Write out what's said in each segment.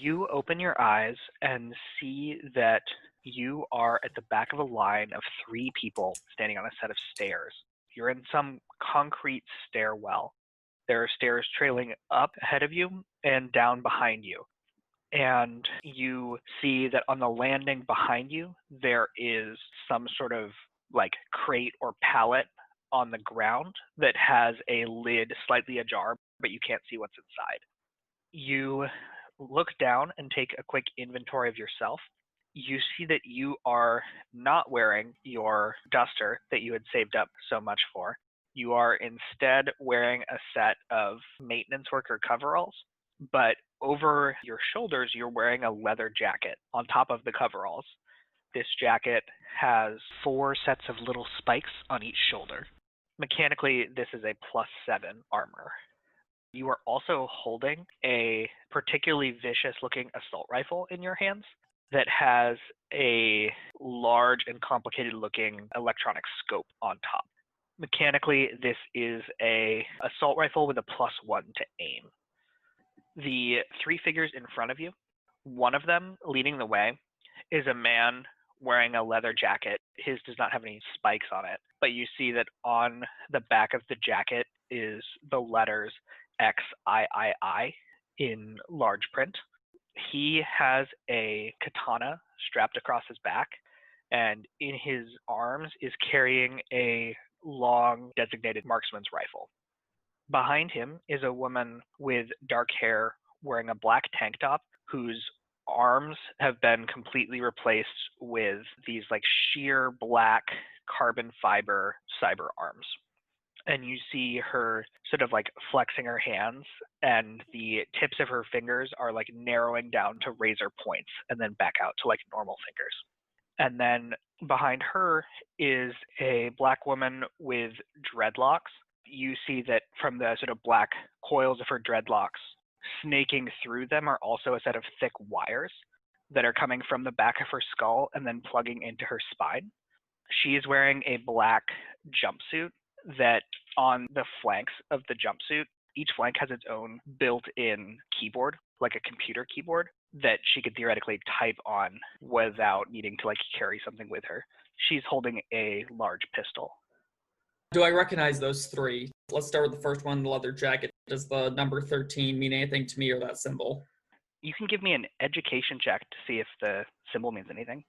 You open your eyes and see that you are at the back of a line of three people standing on a set of stairs. You're in some concrete stairwell. There are stairs trailing up ahead of you and down behind you. And you see that on the landing behind you, there is some sort of like crate or pallet on the ground that has a lid slightly ajar, but you can't see what's inside. You look down and take a quick inventory of yourself. You see that you are not wearing your duster that you had saved up so much for. You are instead wearing a set of maintenance worker coveralls, but over your shoulders, you're wearing a leather jacket on top of the coveralls. This jacket has 4 sets of little spikes on each shoulder. Mechanically, this is a +7 armor. You are also holding a particularly vicious-looking assault rifle in your hands that has a large and complicated-looking electronic scope on top. Mechanically, this is a assault rifle with a +1 to aim. The 3 figures in front of you, one of them leading the way, is a man wearing a leather jacket. His does not have any spikes on it, but you see that on the back of the jacket is the letters XIII in large print. He has a katana strapped across his back, and in his arms is carrying a long designated marksman's rifle. Behind him is a woman with dark hair wearing a black tank top whose arms have been completely replaced with these like sheer black carbon fiber cyber arms. And you see her sort of like flexing her hands, and the tips of her fingers are like narrowing down to razor points and then back out to like normal fingers. And then behind her is a black woman with dreadlocks. You see that from the sort of black coils of her dreadlocks, snaking through them are also a set of thick wires that are coming from the back of her skull and then plugging into her spine. She is wearing a black jumpsuit that on the flanks of the jumpsuit, each flank has its own built-in keyboard, like a computer keyboard, that she could theoretically type on without needing to like carry something with her. She's holding a large pistol. Do I recognize those 3? Let's start with the first one, the leather jacket. Does the number 13 mean anything to me or that symbol? You can give me an education check to see if the symbol means anything.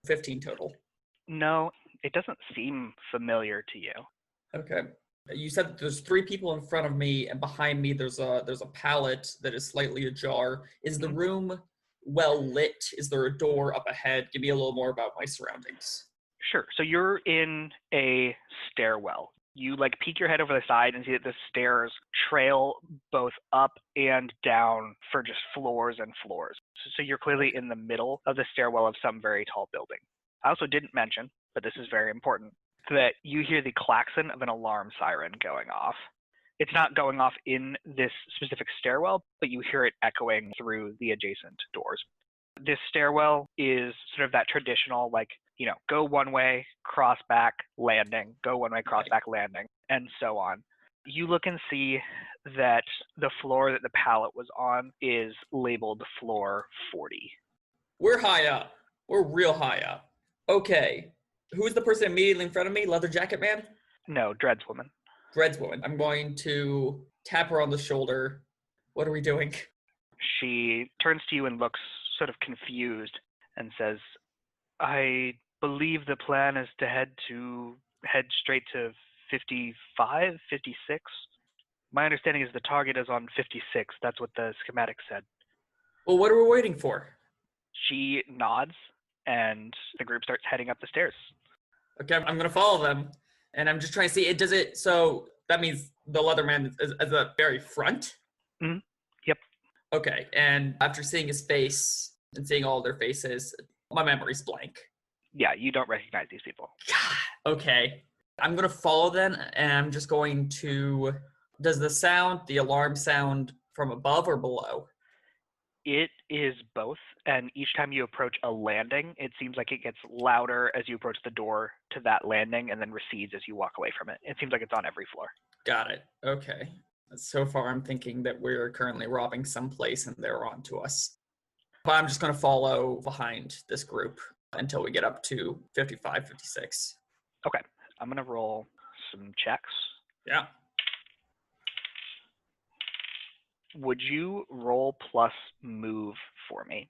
15 total. No, it doesn't seem familiar to you. Okay. You said that there's 3 people in front of me, and behind me there's a pallet that is slightly ajar. Is the room well lit? Is there a door up ahead? Give me a little more about my surroundings. Sure. So you're in a stairwell. You like peek your head over the side and see that the stairs trail both up and down for just floors and floors. So you're clearly in the middle of the stairwell of some very tall building. I also didn't mention, but this is very important, that you hear the klaxon of an alarm siren going off. It's not going off in this specific stairwell, but you hear it echoing through the adjacent doors. This stairwell is sort of that traditional, like, you know, go one way, cross back, landing, go one way, cross back, landing, and so on. You look and see that the floor that the pallet was on is labeled floor 40. We're high up. We're real high up. Okay. Who is the person immediately in front of me? Leather jacket man? No, Dreads woman. Dreads woman. I'm going to tap her on the shoulder. What are we doing? She turns to you and looks sort of confused and says, I believe the plan is to head straight to 55, 56. My understanding is the target is on 56. That's what the schematic said. Well, what are we waiting for? She nods, and the group starts heading up the stairs. Okay, I'm going to follow them, and I'm just trying to see, so that means the Leatherman is at the very front? Mm-hmm. Yep. Okay, and after seeing his face and seeing all their faces, my memory's blank. Yeah, you don't recognize these people. Okay. I'm going to follow them, and I'm just going to... Does the alarm sound from above or below? It is both, and each time you approach a landing, it seems like it gets louder as you approach the door to that landing and then recedes as you walk away from it. It seems like it's on every floor. Got it. Okay. So far, I'm thinking that we're currently robbing someplace and they're on to us. But I'm just going to follow behind this group until we get up to 55, 56. Okay. I'm going to roll some checks. Yeah. Would you roll plus move for me?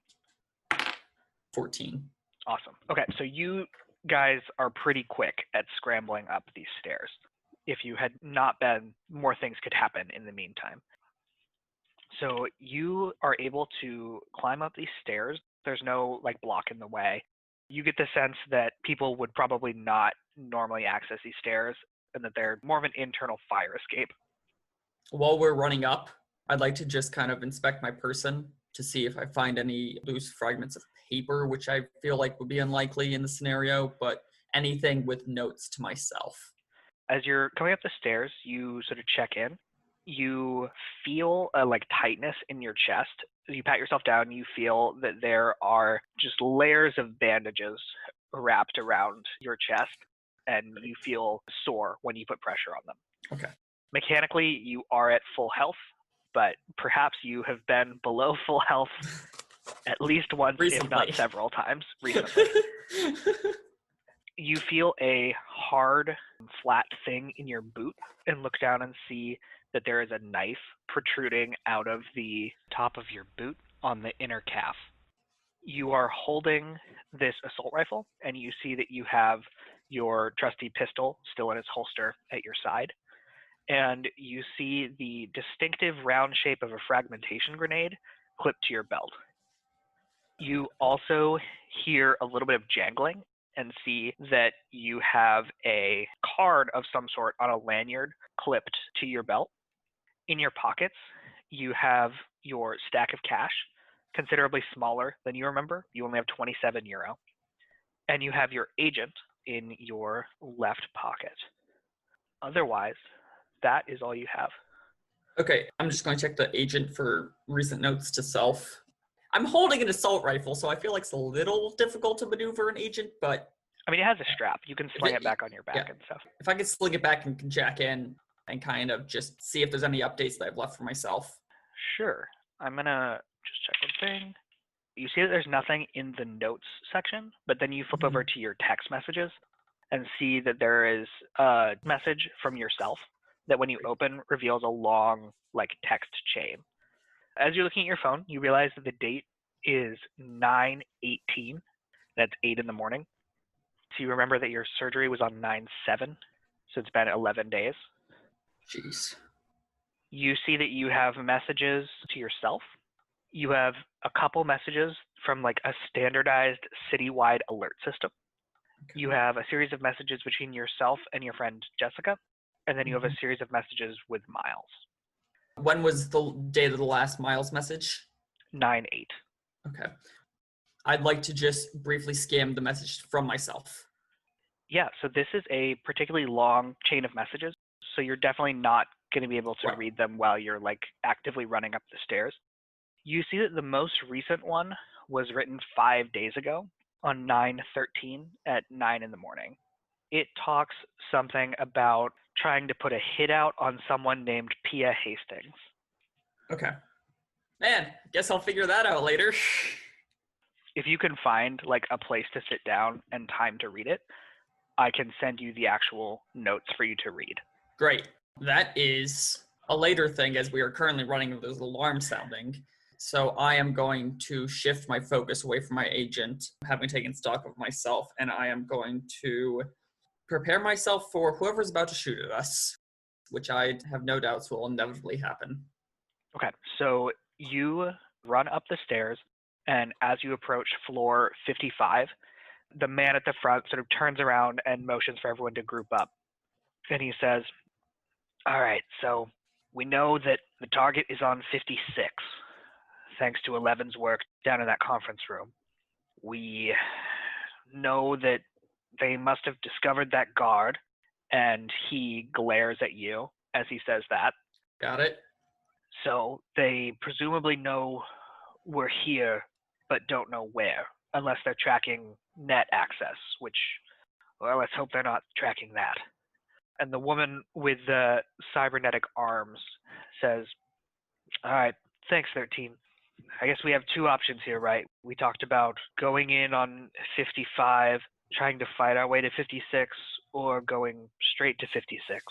14. Awesome. Okay, so you guys are pretty quick at scrambling up these stairs. If you had not been, more things could happen in the meantime. So you are able to climb up these stairs. There's no like block in the way. You get the sense that people would probably not normally access these stairs and that they're more of an internal fire escape. While we're running up, I'd like to just kind of inspect my person to see if I find any loose fragments of paper, which I feel like would be unlikely in the scenario, but anything with notes to myself. As you're coming up the stairs, you sort of check in. You feel a like tightness in your chest. As you pat yourself down, you feel that there are just layers of bandages wrapped around your chest, and you feel sore when you put pressure on them. Okay. Mechanically, you are at full health, but perhaps you have been below full health at least once, Recently. if not several times recently. You feel a hard, flat thing in your boot and look down and see that there is a knife protruding out of the top of your boot on the inner calf. You are holding this assault rifle, and you see that you have your trusty pistol still in its holster at your side. And you see the distinctive round shape of a fragmentation grenade clipped to your belt. You also hear a little bit of jangling and see that you have a card of some sort on a lanyard clipped to your belt. In your pockets, you have your stack of cash, considerably smaller than you remember. You only have 27 euro. And you have your agent in your left pocket. Otherwise, that is all you have. Okay, I'm just going to check the agent for recent notes to self. I'm holding an assault rifle, so I feel like it's a little difficult to maneuver an agent, but... I mean, it has a strap. You can sling it back on your back and stuff. If I could sling it back and can jack in and kind of just see if there's any updates that I've left for myself. Sure. I'm going to just check one thing. You see that there's nothing in the notes section, but then you flip over to your text messages and see that there is a message from yourself that when you open reveals a long like text chain. As you're looking at your phone, you realize that the date is 9/18. That's 8 in the morning. So you remember that your surgery was on 9/7. So it's been 11 days. Jeez. You see that you have messages to yourself. You have a couple messages from like a standardized citywide alert system. Okay. You have a series of messages between yourself and your friend Jessica. And then you have a series of messages with Miles. When was the date of the last Miles message? 9/8. Okay. I'd like to just briefly skim the message from myself. Yeah, so this is a particularly long chain of messages. So you're definitely not going to be able to read them while you're like actively running up the stairs. You see that the most recent one was written 5 days ago on 9/13 at 9 in the morning. It talks something about trying to put a hit out on someone named Pia Hastings. Okay. Man, guess I'll figure that out later. If you can find like a place to sit down and time to read it, I can send you the actual notes for you to read. Great. That is a later thing as we are currently running with those alarms sounding. So I am going to shift my focus away from my agent, having taken stock of myself, and I am going to prepare myself for whoever's about to shoot at us, which I have no doubts will inevitably happen. Okay, so you run up the stairs, and as you approach floor 55, the man at the front sort of turns around and motions for everyone to group up. And he says, all right, so we know that the target is on 56, thanks to Eleven's work down in that conference room. We know that they must have discovered that guard, and he glares at you as he says that. Got it. So they presumably know we're here, but don't know where, unless they're tracking net access, which, well, let's hope they're not tracking that. And the woman with the cybernetic arms says, all right, thanks, 13. I guess we have two options here, right? We talked about going in on 55, trying to fight our way to 56, or going straight to 56.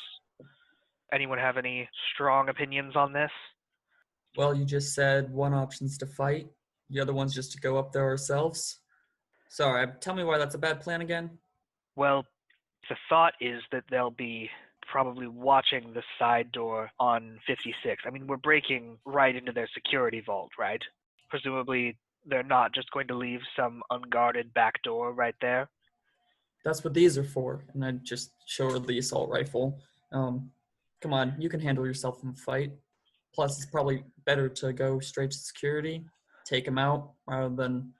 Anyone have any strong opinions on this? Well, you just said one option's to fight, the other one's just to go up there ourselves. Sorry, tell me why that's a bad plan again. Well, the thought is that they'll be probably watching the side door on 56. I mean, we're breaking right into their security vault, right? Presumably, they're not just going to leave some unguarded back door right there. That's what these are for. And I just show her the assault rifle. Come on, you can handle yourself in a fight. Plus, it's probably better to go straight to security, take them out, rather than,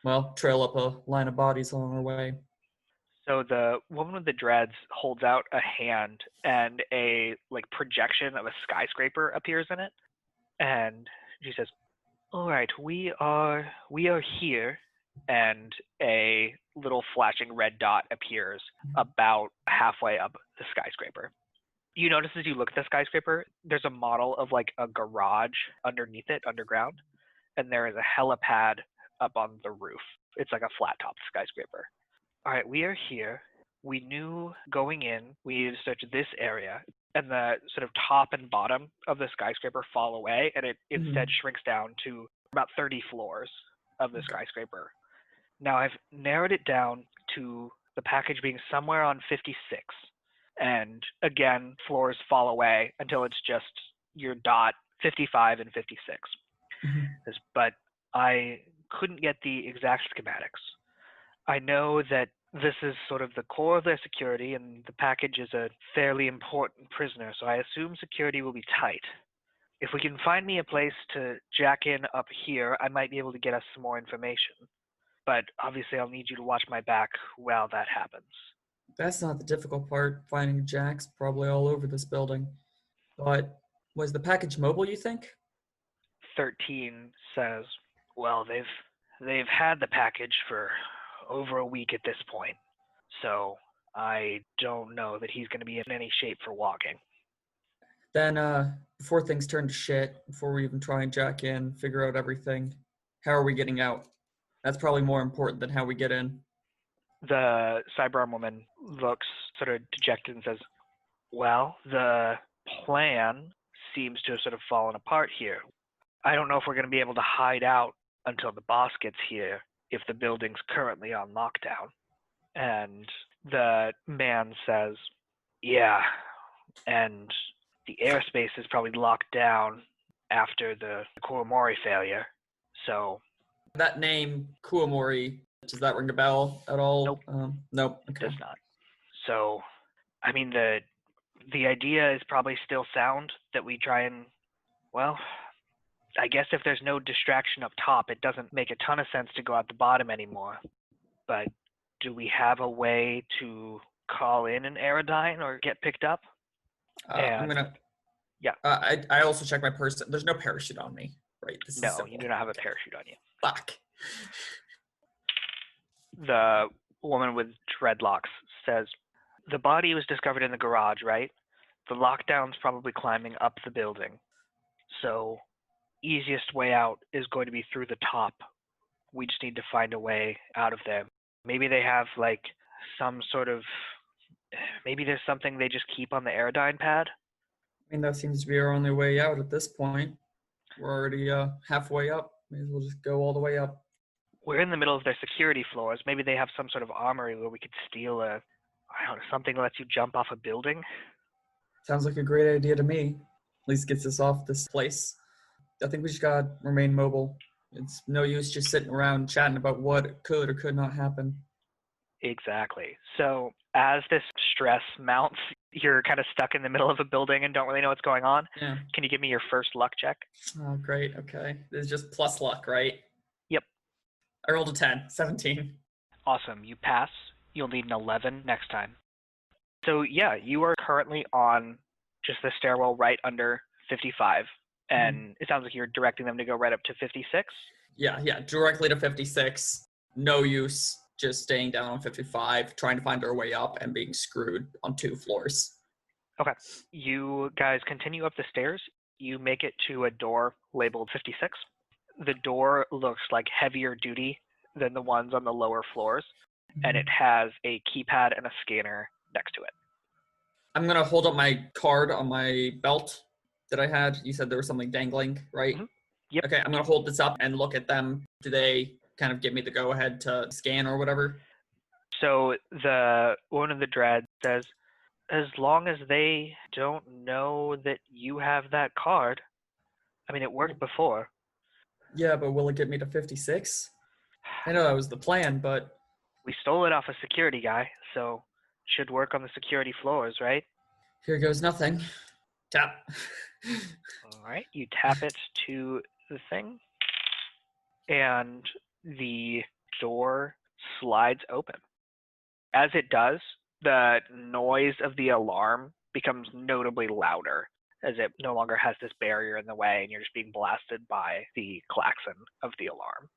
well, trail up a line of bodies along our way. So the woman with the dreads holds out a hand, and a projection of a skyscraper appears in it, and she says, "All right, we are here," and a little flashing red dot appears about halfway up the skyscraper. You notice as you look at the skyscraper, there's a model of a garage underneath it, underground, and there is a helipad up on the roof. It's like a flat top skyscraper. All right, we are here. We knew going in we needed to search this area, and the sort of top and bottom of the skyscraper fall away, and it instead shrinks down to about 30 floors of the skyscraper. Now I've narrowed it down to the package being somewhere on 56. And again, floors fall away until it's just your dot 55 and 56. But I couldn't get the exact schematics. I know that this is sort of the core of their security, and the package is a fairly important prisoner, so I assume security will be tight. If we can find me a place to jack in up here, I might be able to get us some more information. But obviously I'll need you to watch my back while that happens. That's not the difficult part. Finding jacks probably all over this building. But was the package mobile, you think? 13 says, well, they've had the package for over a week at this point, so I don't know that he's going to be in any shape for walking. Then, before things turn to shit, before we even try and jack in, figure out everything, how are we getting out? That's probably more important than how we get in. The cyberarm woman looks sort of dejected and says, well, the plan seems to have sort of fallen apart here. I don't know if we're going to be able to hide out until the boss gets here if the building's currently on lockdown. And the man says, yeah, and the airspace is probably locked down after the Kuomori failure. So that name, Kuomori, does that ring a bell at all? Nope. Nope. Okay. It does not. So, I mean, the idea is probably still sound that we try and, well, I guess if there's no distraction up top, it doesn't make a ton of sense to go out the bottom anymore. But do we have a way to call in an Aerodyne or get picked up? I'm gonna. Yeah. I also checked my purse. There's no parachute on me, right? No, you do not have a parachute on you. Fuck. The woman with dreadlocks says, the body was discovered in the garage, right? The lockdown's probably climbing up the building. So easiest way out is going to be through the top. We just need to find a way out of there. Maybe they have some sort of, maybe there's something they just keep on the Aerodyne pad. I mean, that seems to be our only way out at this point. We're already halfway up. May as well just go all the way up. We're in the middle of their security floors. Maybe they have some sort of armory where we could steal something that lets you jump off a building. Sounds like a great idea to me. At least gets us off this place. I think we just gotta remain mobile. It's no use just sitting around chatting about what could or could not happen. Exactly. So as this stress mounts, you're kind of stuck in the middle of a building and don't really know what's going on. Yeah. Can you give me your first luck check? Oh, great. Okay. This is just plus luck, right? Yep. I rolled a 10. 17. Awesome. You pass. You'll need an 11 next time. So yeah, you are currently on just the stairwell right under 55. And it sounds like you're directing them to go right up to 56? Yeah, directly to 56. No use just staying down on 55, trying to find our way up and being screwed on 2 floors. Okay. You guys continue up the stairs. You make it to a door labeled 56. The door looks like heavier duty than the ones on the lower floors, and it has a keypad and a scanner next to it. I'm going to hold up my card on my belt that I had. You said there was something dangling, right? Mhm. Yep. Okay, I'm going to hold this up and look at them. Do they kind of give me the go-ahead to scan or whatever? So the one of the dreads says, as long as they don't know that you have that card, I mean, it worked before. Yeah, but will it get me to 56? I know that was the plan, but... We stole it off a security guy, so should work on the security floors, right? Here goes nothing. Tap. All right, you tap it to the thing, and the door slides open. As it does, the noise of the alarm becomes notably louder as it no longer has this barrier in the way and you're just being blasted by the klaxon of the alarm.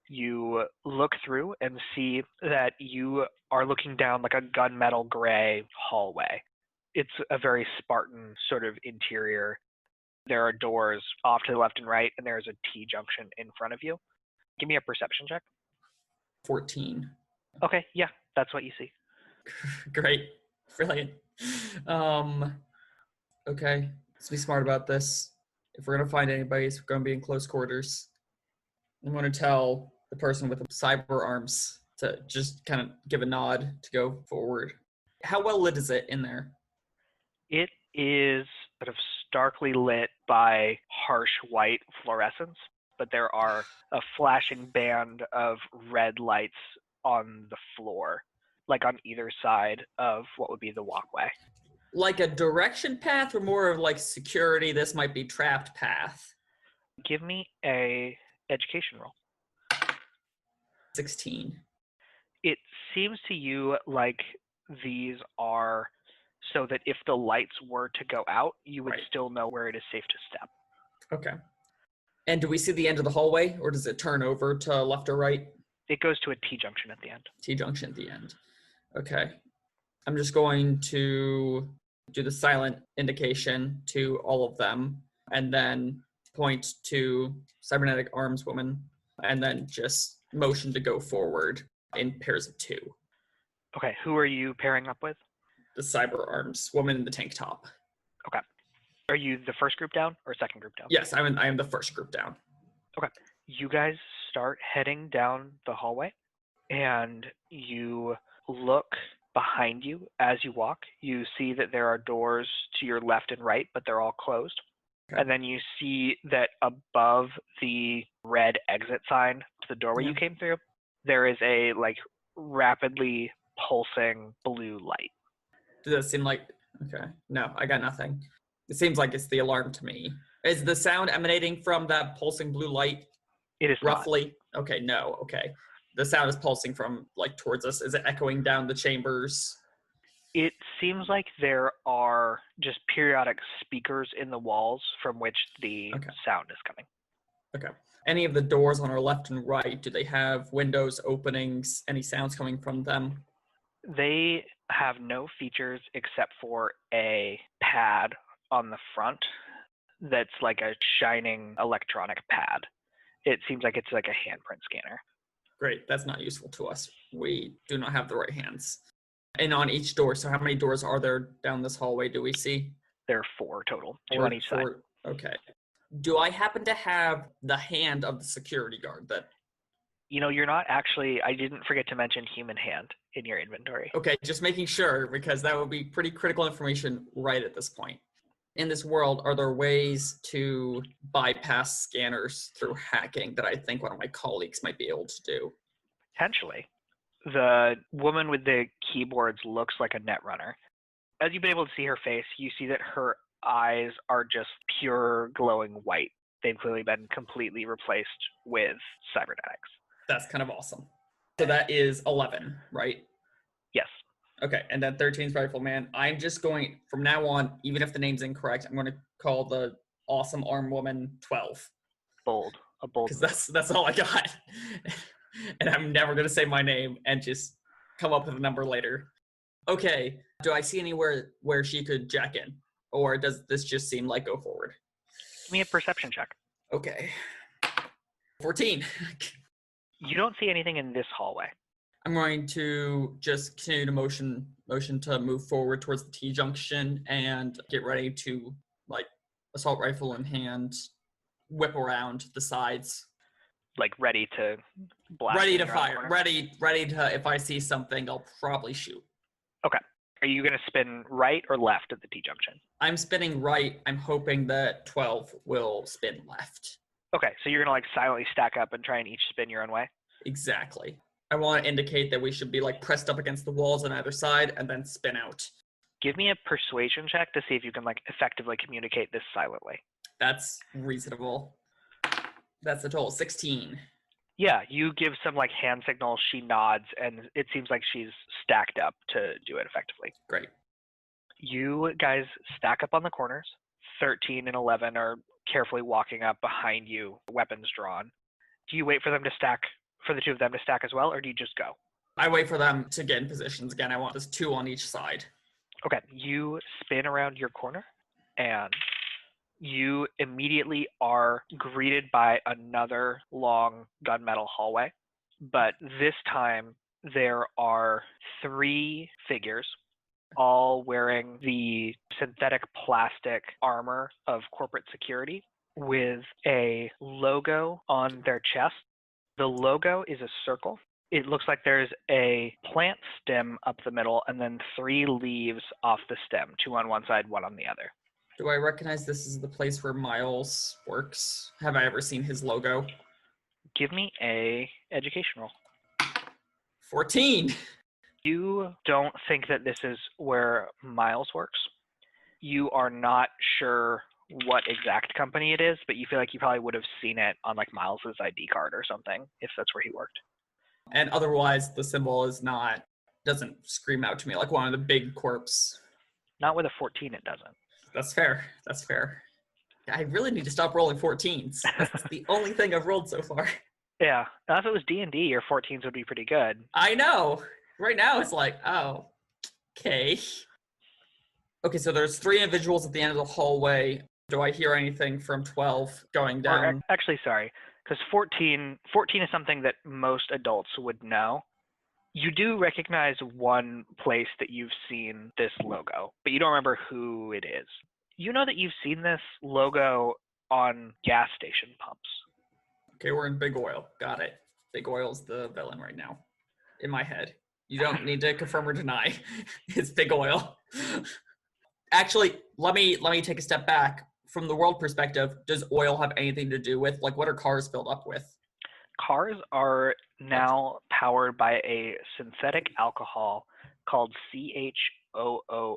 You look through and see that you are looking down like a gunmetal gray hallway. It's a very Spartan sort of interior. There are doors off to the left and right, and there's a T-junction in front of you. Give me a perception check. 14. Okay, yeah, that's what you see. Great. Brilliant. Okay. Let's be smart about this. If we're going to find anybody, it's going to be in close quarters. I'm going to tell the person with the cyber arms to just kind of give a nod to go forward. How well lit is it in there? It is sort of starkly lit by harsh white fluorescence, but there are a flashing band of red lights on the floor, like on either side of what would be the walkway. Like a direction path or more of like security, this might be trapped path? Give me a education roll. 16. It seems to you like these are so that if the lights were to go out, you would Right. still know where it is safe to step. Okay. And do we see the end of the hallway, or does it turn over to left or right? It goes to a T-junction at the end. T-junction at the end. Okay. I'm just going to do the silent indication to all of them, and then point to cybernetic arms woman, and then just motion to go forward in pairs of 2. Okay, who are you pairing up with? The cyber arms woman in the tank top. Okay. Are you the first group down or second group down? Yes, I am the first group down. Okay. You guys start heading down the hallway, and you look behind you as you walk. You see that there are doors to your left and right, but they're all closed. Okay. And then you see that above the red exit sign to the doorway you came through, there is a like rapidly pulsing blue light. Does that seem like... Okay. No, I got nothing. It seems like it's the alarm to me. Is the sound emanating from that pulsing blue light? It is Roughly? Not. Okay, no, okay. The sound is pulsing from, like, towards us. Is it echoing down the chambers? It seems like there are just periodic speakers in the walls from which the sound is coming. Okay. Any of the doors on our left and right, do they have windows, openings, any sounds coming from them? They have no features except for a pad on the front that's like a shining electronic pad. It seems like it's like a handprint scanner. Great, that's not useful to us. We do not have the right hands. And on each door, so how many doors are there down this hallway do we see? There are 4 total, 2 on each side. Okay. Do I happen to have the hand of the security guard that... You know, you're not actually, I didn't forget to mention human hand in your inventory. Okay, just making sure, because that would be pretty critical information right at this point. In this world, are there ways to bypass scanners through hacking that I think one of my colleagues might be able to do? Potentially. The woman with the keyboards looks like a netrunner. As you've been able to see her face, you see that her eyes are just pure glowing white. They've clearly been completely replaced with cybernetics. That's kind of awesome. So that is 11, right? Yes. Okay, and then 13 is Rifleman. I'm just going, from now on, even if the name's incorrect, I'm going to call the awesome arm woman 12. Bold. A bold. Because that's all I got. And I'm never going to say my name and just come up with a number later. Okay, do I see anywhere where she could jack in? Or does this just seem like go forward? Give me a perception check. Okay. 14. You don't see anything in this hallway. I'm going to just continue to motion to move forward towards the T-junction and get ready to, like, assault rifle in hand, whip around the sides. Like, ready to blast. Ready to fire. Ready to, if I see something, I'll probably shoot. Okay. Are you going to spin right or left at the T-junction? I'm spinning right. I'm hoping that 12 will spin left. Okay, so you're going to, like, silently stack up and try and each spin your own way? Exactly. I want to indicate that we should be, like, pressed up against the walls on either side and then spin out. Give me a persuasion check to see if you can, like, effectively communicate this silently. That's reasonable. That's a total 16. Yeah, you give some, like, hand signals, she nods, and it seems like she's stacked up to do it effectively. Great. You guys stack up on the corners. 13 and 11 are carefully walking up behind you, weapons drawn. Do you wait for them to stack, for the two of them to stack as well, or do you just go? I wait for them to get in positions again. I want this 2 on each side. Okay, you spin around your corner, and you immediately are greeted by another long gunmetal hallway. But this time, there are 3 figures, all wearing the synthetic plastic armor of corporate security with a logo on their chest. The logo is a circle. It looks like there's a plant stem up the middle and then 3 leaves off the stem, 2 on one side, 1 on the other. Do I recognize this is the place where Miles works? Have I ever seen his logo? Give me a education roll. 14. You don't think that this is where Miles works. You are not sure what exact company it is, but you feel like you probably would have seen it on, like, Miles's ID card or something, if that's where he worked. And otherwise, the symbol doesn't scream out to me like one of the big corps. Not with a 14, it doesn't. That's fair. That's fair. I really need to stop rolling 14s. That's the only thing I've rolled so far. Yeah, if it was D&D, your 14s would be pretty good. I know. Right now, it's like, oh, okay. Okay, so there's 3 individuals at the end of the hallway. Do I hear anything from 12 going down? Or, actually, sorry, because 14 is something that most adults would know. You do recognize one place that you've seen this logo, but you don't remember who it is. You know that you've seen this logo on gas station pumps. Okay, we're in Big Oil. Got it. Big Oil's the villain right now. In my head. You don't need to confirm or deny. It's Big Oil. Actually, let me take a step back. From the world perspective, does oil have anything to do with, like, what are cars filled up with? Cars are now powered by a synthetic alcohol called CHOOH2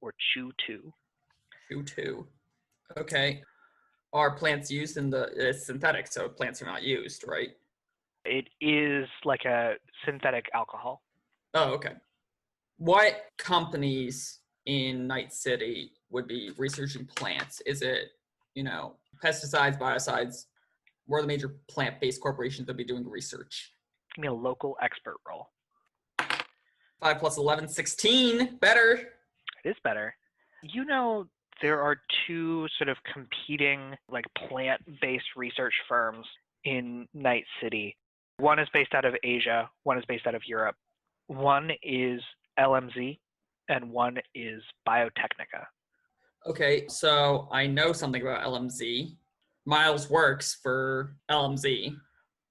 or CHOO2. CHOO2. Okay. Are plants used in it's synthetic, so plants are not used, right? It is like a synthetic alcohol. Oh, okay. What companies in Night City would be researching plants? Is it, pesticides, biocides? What are the major plant-based corporations that would be doing research? Give me a local expert roll. 5 plus 11, 16. Better. It is better. There are 2 sort of competing, like, plant-based research firms in Night City. One is based out of Asia, one is based out of Europe. One is LMZ, and one is Biotechnica. Okay, so I know something about LMZ. Miles works for LMZ.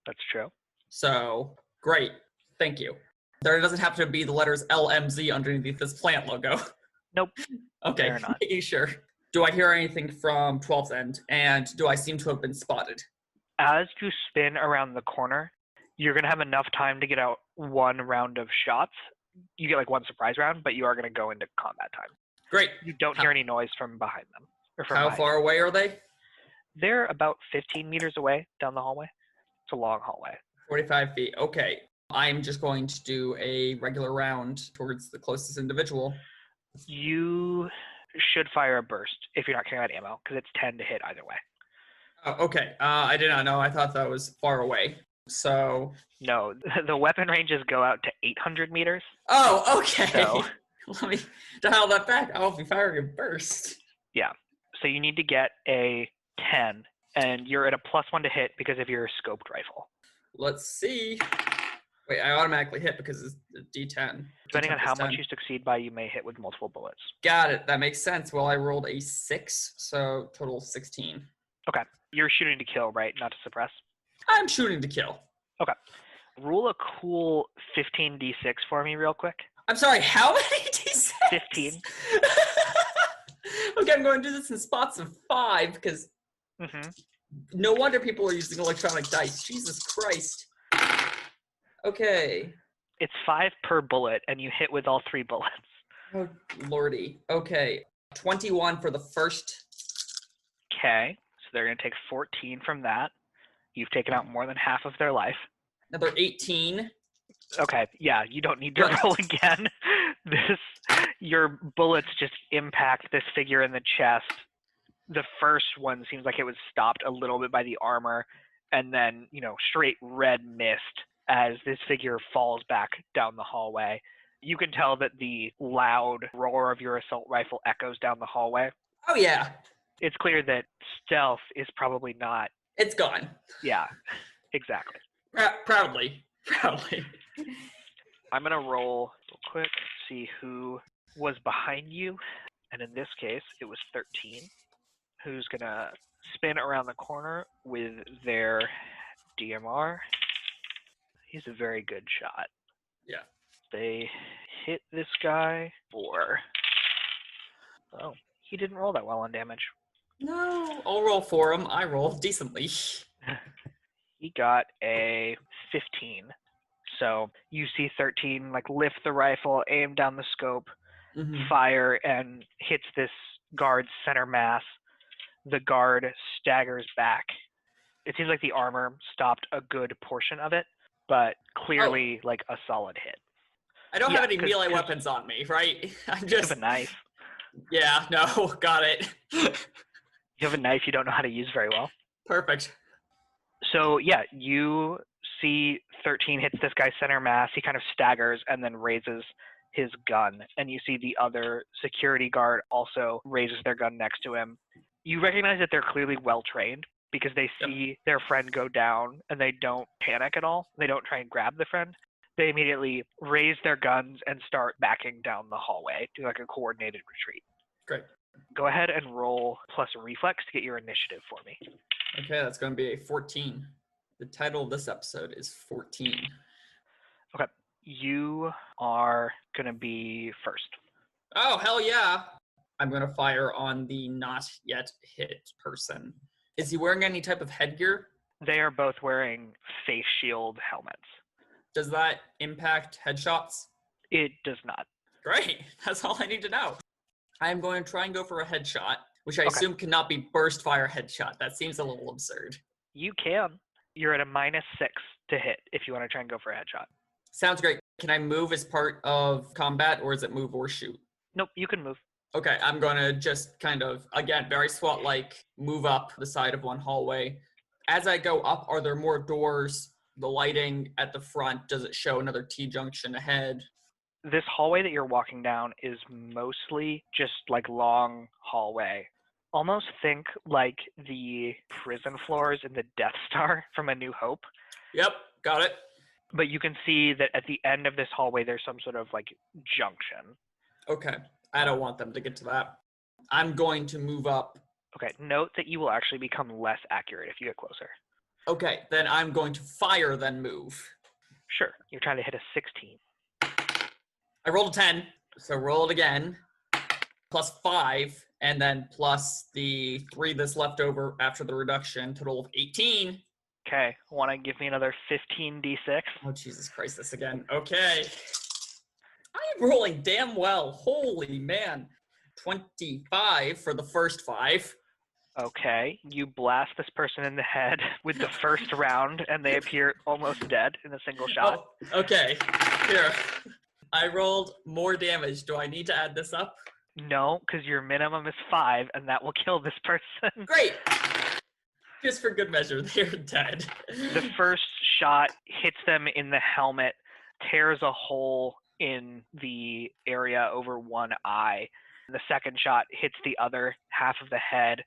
That's true. So, great. Thank you. There doesn't have to be the letters LMZ underneath this plant logo. Nope. Okay, They're not. Sure. Do I hear anything from 12's end? And do I seem to have been spotted? As you spin around the corner, you're going to have enough time to get out 1 round of shots. You get, like, 1 surprise round, but you are going to go into combat time. Great. You don't hear any noise from behind them. Or from How behind far you. away are they? They're about 15 meters away down the hallway. It's a long hallway. 45 feet. Okay. I'm just going to do a regular round towards the closest individual. You should fire a burst if you're not carrying out ammo, because it's 10 to hit either way. Oh, okay. I did not know. I thought that was far away. So. No, the weapon ranges go out to 800 meters. Oh, okay. So, let me dial that back. I'll be firing a burst. Yeah. So you need to get a 10 And you're at a +1 to hit because of your scoped rifle. Let's see. Wait, I automatically hit because it's a D10. Depending D10 on plus how 10. much you succeed by, you may hit with multiple bullets. Got it. That makes sense. Well, I rolled a 6, so total 16. Okay. You're shooting to kill, right? Not to suppress? I'm shooting to kill. Okay. Roll a cool 15d6 for me real quick. I'm sorry, how many D6? 15. Okay, I'm going to do this in spots of 5 because no wonder people are using electronic dice. Jesus Christ. Okay. It's 5 per bullet, and you hit with all 3 bullets. Oh, lordy. Okay. 21 for the first. Okay. So they're going to take 14 from that. You've taken out more than half of their life. Another 18. Okay, yeah, you don't need to roll again. Your bullets just impact this figure in the chest. The first one seems like it was stopped a little bit by the armor, and then, straight red mist as this figure falls back down the hallway. You can tell that the loud roar of your assault rifle echoes down the hallway. Oh, yeah. It's clear that stealth is probably not... It's gone. Yeah, exactly. Proudly. I'm going to roll real quick, see who was behind you. And in this case, it was 13, who's going to spin around the corner with their DMR. He's a very good shot. Yeah. They hit this guy for... Oh, he didn't roll that well on damage. No, I'll roll for him. I rolled decently. He got a 15. So you see 13 lift the rifle, aim down the scope, fire, and hits this guard's center mass. The guard staggers back. It seems like the armor stopped a good portion of it, but clearly a solid hit. I don't have any melee weapons on me, right? I'm just... You have a knife. Yeah, no, got it. You have a knife you don't know how to use very well. Perfect. So, yeah, you see 13 hits this guy's center mass. He kind of staggers and then raises his gun. And you see the other security guard also raises their gun next to him. You recognize that they're clearly well-trained because they see their friend go down and they don't panic at all. They don't try and grab the friend. They immediately raise their guns and start backing down the hallway, do a coordinated retreat. Great. Go ahead and roll plus reflex to get your initiative for me. Okay, that's going to be a 14. The title of this episode is 14. Okay. You are going to be first. Oh, hell yeah. I'm going to fire on the not yet hit person. Is he wearing any type of headgear? They are both wearing face shield helmets. Does that impact headshots? It does not. Great. That's all I need to know. I'm going to try and go for a headshot, which I assume cannot be burst fire headshot. That seems a little absurd. You can. You're at a -6 to hit if you want to try and go for a headshot. Sounds great. Can I move as part of combat, or is it move or shoot? Nope, you can move. Okay, I'm going to just kind of, again, very SWAT-like, move up the side of one hallway. As I go up, are there more doors? The lighting at the front, does it show another T-junction ahead? This hallway that you're walking down is mostly just long hallway. Almost think like the prison floors in the Death Star from A New Hope. Yep, got it. But you can see that at the end of this hallway, there's some sort of junction. Okay, I don't want them to get to that. I'm going to move up. Okay, note that you will actually become less accurate if you get closer. Okay, then I'm going to fire, then move. Sure, you're trying to hit a 16. I rolled a 10, so roll it again. Plus 5, and then plus the 3 that's left over after the reduction, total of 18. Okay, want to give me another 15d6? Oh, Jesus Christ, this again. Okay. I am rolling damn well. Holy man. 25 for the first 5. Okay, you blast this person in the head with the first round, and they appear almost dead in a single shot. Oh, okay, here. I rolled more damage. Do I need to add this up? No, because your minimum is 5, and that will kill this person. Great. Just for good measure, they're dead. The first shot hits them in the helmet, tears a hole in the area over one eye. The second shot hits the other half of the head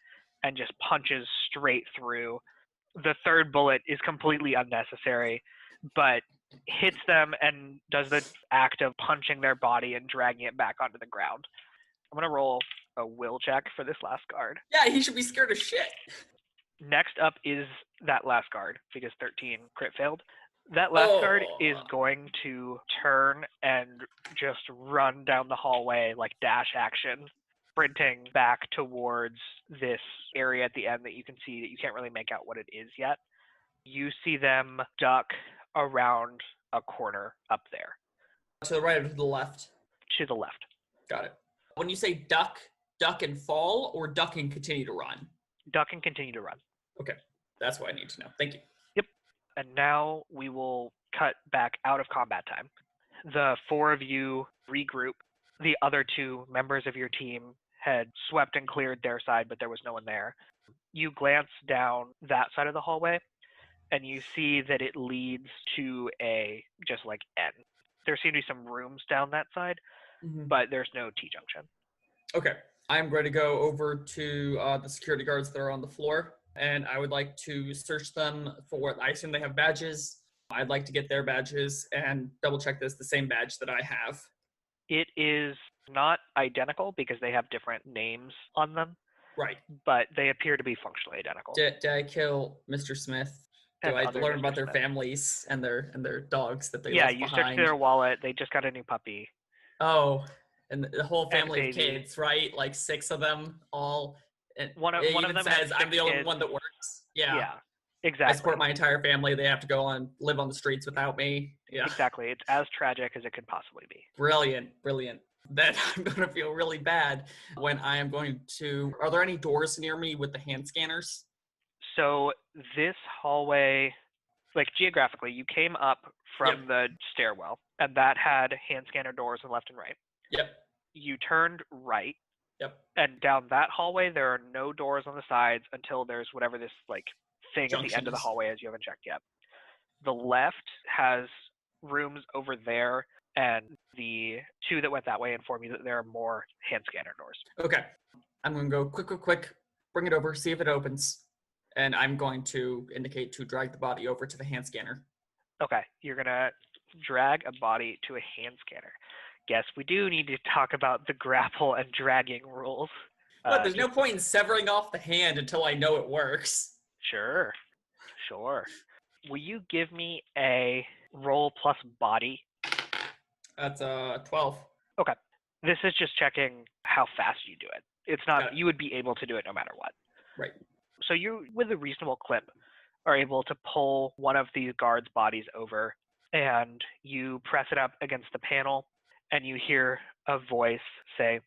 and just punches straight through. The third bullet is completely unnecessary, but hits them and does the act of punching their body and dragging it back onto the ground. I'm going to roll a will check for this last guard. Yeah, he should be scared of shit. Next up is that last guard, because 13 crit failed. That last guard is going to turn and just run down the hallway like dash action, sprinting back towards this area at the end that you can see that you can't really make out what it is yet. You see them duck around a corner up there. To the right or to the left? To the left. Got it. When you say duck and fall, or duck and continue to run? Duck and continue to run. Okay, that's what I need to know. Thank you. Yep. And now we will cut back out of combat time. The four of you regroup. The other two members of your team had swept and cleared their side, but there was no one there. You glance down that side of the hallway, and you see that it leads to a just like N. There seem to be some rooms down that side, but there's no T-junction. Okay. I'm going to go over to the security guards that are on the floor, and I would like to search them for, I assume they have badges. I'd like to get their badges and double check this, the same badge that I have. It is not identical because they have different names on them. Right. But they appear to be functionally identical. Did I kill Mr. Smith? Do I learn about their families and their dogs that they left behind? Yeah, you searched their wallet. They just got a new puppy. Oh, and the whole family of kids, right? Like 6 of them, all. And one of them says, I'm the only kids. one that works. Yeah, exactly. I support my entire family. They have to go on live on the streets without me. Yeah, exactly. It's as tragic as it could possibly be. Brilliant. Then I'm going to feel really bad when I am going to. Are there any doors near me with the hand scanners? So this hallway, like geographically, you came up from the stairwell, and that had hand scanner doors on left and right. Yep. You turned right. Yep. And down that hallway, there are no doors on the sides until there's whatever this like thing at the end of the hallway is you haven't checked yet. The left has rooms over there, and the 2 that went that way inform you that there are more hand scanner doors. Okay. I'm going to go quick, bring it over, see if it opens. And I'm going to indicate to drag the body over to the hand scanner. Okay. You're going to drag a body to a hand scanner. Yes, we do need to talk about the grapple and dragging rules. But there's no point in severing off the hand until I know it works. Sure. Will you give me a roll plus body? That's 12. Okay. This is just checking how fast you do it. It's not, you would be able to do it no matter what. Right. So you, with a reasonable clip, are able to pull one of these guards' bodies over, and you press it up against the panel, and you hear a voice say,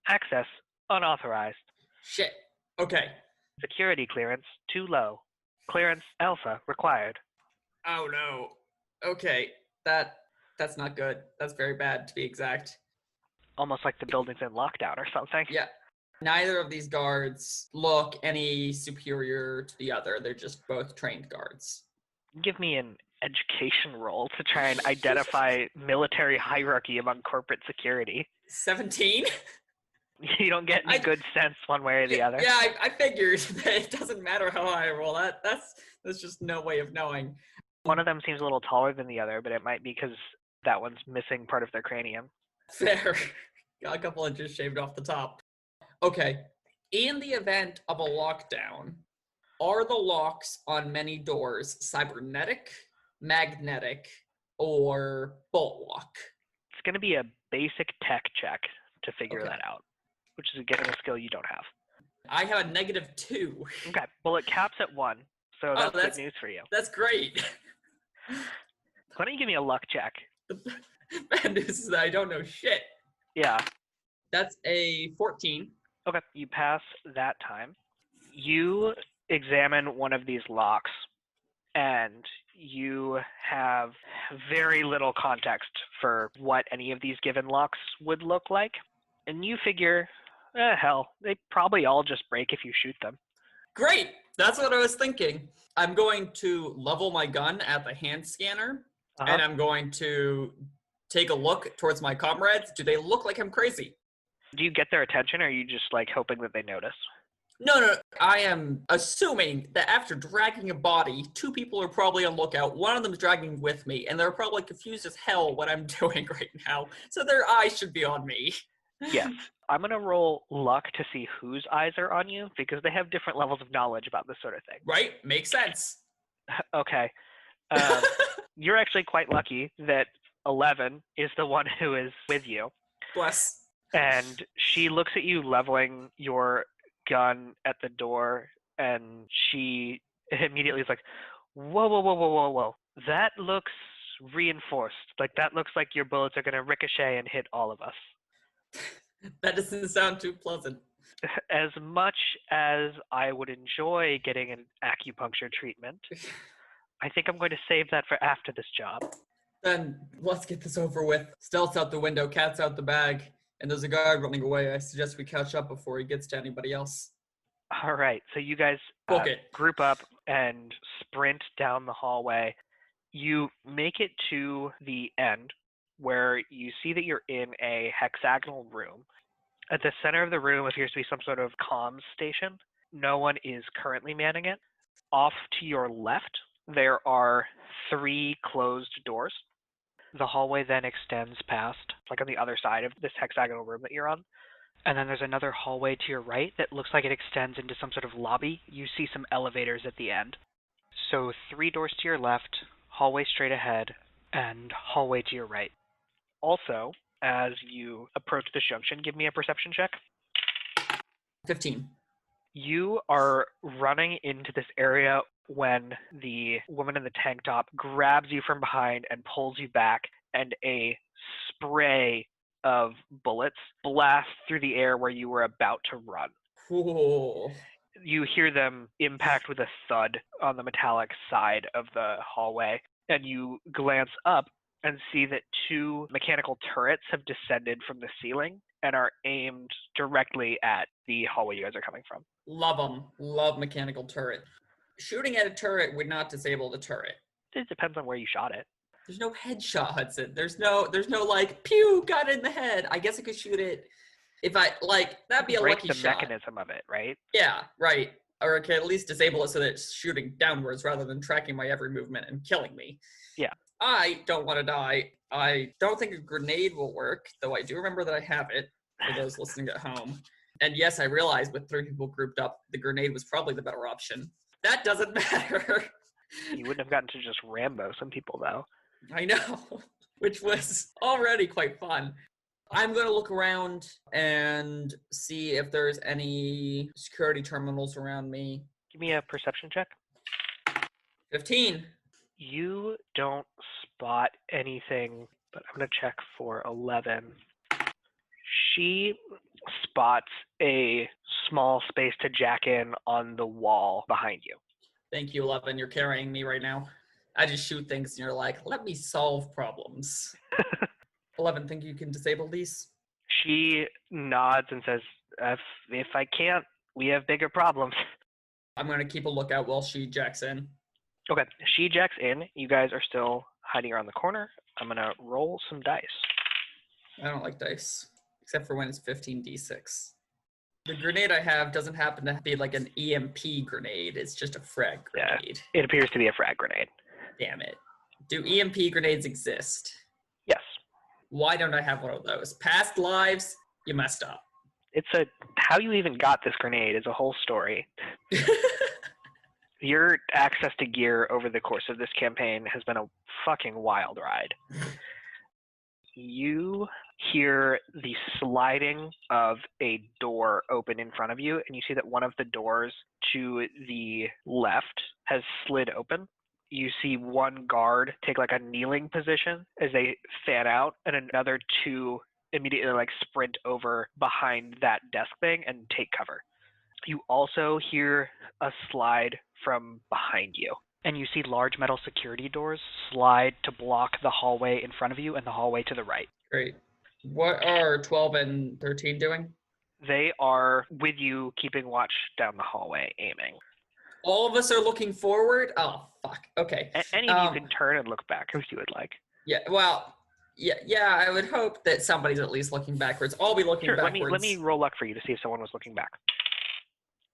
"Access unauthorized. Shit. Okay. Security clearance too low. Clearance alpha required." Oh no. Okay. That's not good. That's very bad, to be exact. Almost like the building's in lockdown or something. Yeah. Neither of these guards look any superior to the other. They're just both trained guards. Give me an education roll to try and identify military hierarchy among corporate security. 17? You don't get any good sense one way or the other. Yeah, I figured that it doesn't matter how high I roll. That's just no way of knowing. One of them seems a little taller than the other, but it might be because that one's missing part of their cranium. Fair. Got a couple inches shaved off the top. Okay. In the event of a lockdown, are the locks on many doors cybernetic, magnetic, or bolt lock? It's going to be a basic tech check to figure that out, which is again a skill you don't have. I have a -2. Okay. Well, it caps at 1, so that's good news for you. That's great. Why don't you give me a luck check? The bad news is that I don't know shit. Yeah. That's a 14. Okay, you pass that time. You examine one of these locks, and you have very little context for what any of these given locks would look like. And you figure, hell, they probably all just break if you shoot them. Great! That's what I was thinking. I'm going to level my gun at the hand scanner, and I'm going to take a look towards my comrades. Do they look like I'm crazy? Do you get their attention, or are you just like hoping that they notice? No. I am assuming that after dragging a body, 2 people are probably on lookout. One of them is dragging with me, and they're probably confused as hell what I'm doing right now. So their eyes should be on me. Yes. I'm going to roll luck to see whose eyes are on you because they have different levels of knowledge about this sort of thing. Right? Makes sense. Okay. You're actually quite lucky that 11 is the one who is with you. Bless. And she looks at you leveling your gun at the door, and she immediately is like, whoa. That looks reinforced. Like, that looks like your bullets are going to ricochet and hit all of us. That doesn't sound too pleasant. As much as I would enjoy getting an acupuncture treatment, I think I'm going to save that for after this job. Then let's get this over with. Stealth's out the window, cat's out the bag, and there's a guard running away. I suggest we catch up before he gets to anybody else. All right, so you guys group up and sprint down the hallway. You make it to the end where you see that you're in a hexagonal room. At the center of the room appears to be some sort of comms station. No one is currently manning it. Off to your left, there are 3 closed doors. The hallway then extends past, like on the other side of this hexagonal room that you're on. And then there's another hallway to your right that looks like it extends into some sort of lobby. You see some elevators at the end. So 3 doors to your left, hallway straight ahead, and hallway to your right. Also, as you approach this junction, give me a perception check. 15. You are running into this area when the woman in the tank top grabs you from behind and pulls you back, and a spray of bullets blasts through the air where you were about to run. Cool. You hear them impact with a thud on the metallic side of the hallway, and you glance up and see that 2 mechanical turrets have descended from the ceiling and are aimed directly at the hallway you guys are coming from. Love them. Love mechanical turret. Shooting at a turret would not disable the turret. It depends on where you shot it. There's no headshots. There's no like, pew, got it in the head. I guess I could shoot it if I, like, that'd be a lucky shot. Break the mechanism of it, right? Yeah, right. Or I could at least disable it so that it's shooting downwards rather than tracking my every movement and killing me. Yeah. I don't want to die. I don't think a grenade will work, though I do remember that I have it, for those listening at home. And yes, I realize with 3 people grouped up, the grenade was probably the better option. That doesn't matter. You wouldn't have gotten to just Rambo some people, though. I know, which was already quite fun. I'm going to look around and see if there's any security terminals around me. Give me a perception check. 15. You don't spot anything, but I'm going to check for 11. She spots a small space to jack in on the wall behind you. Thank you, 11. You're carrying me right now. I just shoot things and you're like, let me solve problems. 11, think you can disable these? She nods and says, if I can't, we have bigger problems. I'm going to keep a lookout while she jacks in. Okay, she jacks in. You guys are still hiding around the corner. I'm going to roll some dice. I don't like dice, except for when it's 15d6. The grenade I have doesn't happen to be like an EMP grenade. It's just a frag grenade. Yeah, it appears to be a frag grenade. Damn it. Do EMP grenades exist? Yes. Why don't I have one of those? Past lives, you messed up. How you even got this grenade is a whole story. Your access to gear over the course of this campaign has been a fucking wild ride. You hear the sliding of a door open in front of you, and you see that one of the doors to the left has slid open. You see one guard take like a kneeling position as they fan out, and another 2 immediately like sprint over behind that desk thing and take cover. You also hear a slide from behind you, and you see large metal security doors slide to block the hallway in front of you and the hallway to the right. Great. What are 12 and 13 doing? They are with you, keeping watch down the hallway, aiming. All of us are looking forward? Oh, fuck. Okay. Any of you can turn and look back if you would like. Yeah, well, yeah, I would hope that somebody's at least looking backwards. I'll be looking backwards. Let me roll luck for you to see if someone was looking back.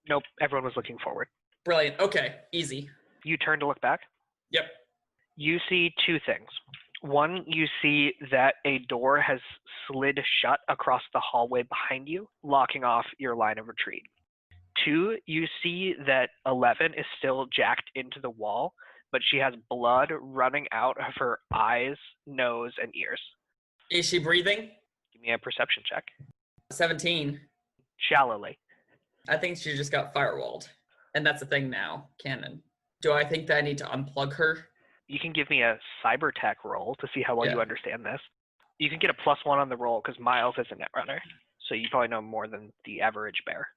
Nope, everyone was looking forward. Brilliant. Okay, easy. You turn to look back. Yep. You see two things. One, you see that a door has slid shut across the hallway behind you, locking off your line of retreat. Two, you see that 11 is still jacked into the wall, but she has blood running out of her eyes, nose, and ears. Is she breathing? Give me a perception check. 17. Shallowly. I think she just got firewalled. And that's a thing now, canon. Do I think that I need to unplug her? You can give me a cyber tech roll to see how well you understand this. You can get a +1 on the roll because Miles is a netrunner, so you probably know more than the average bear.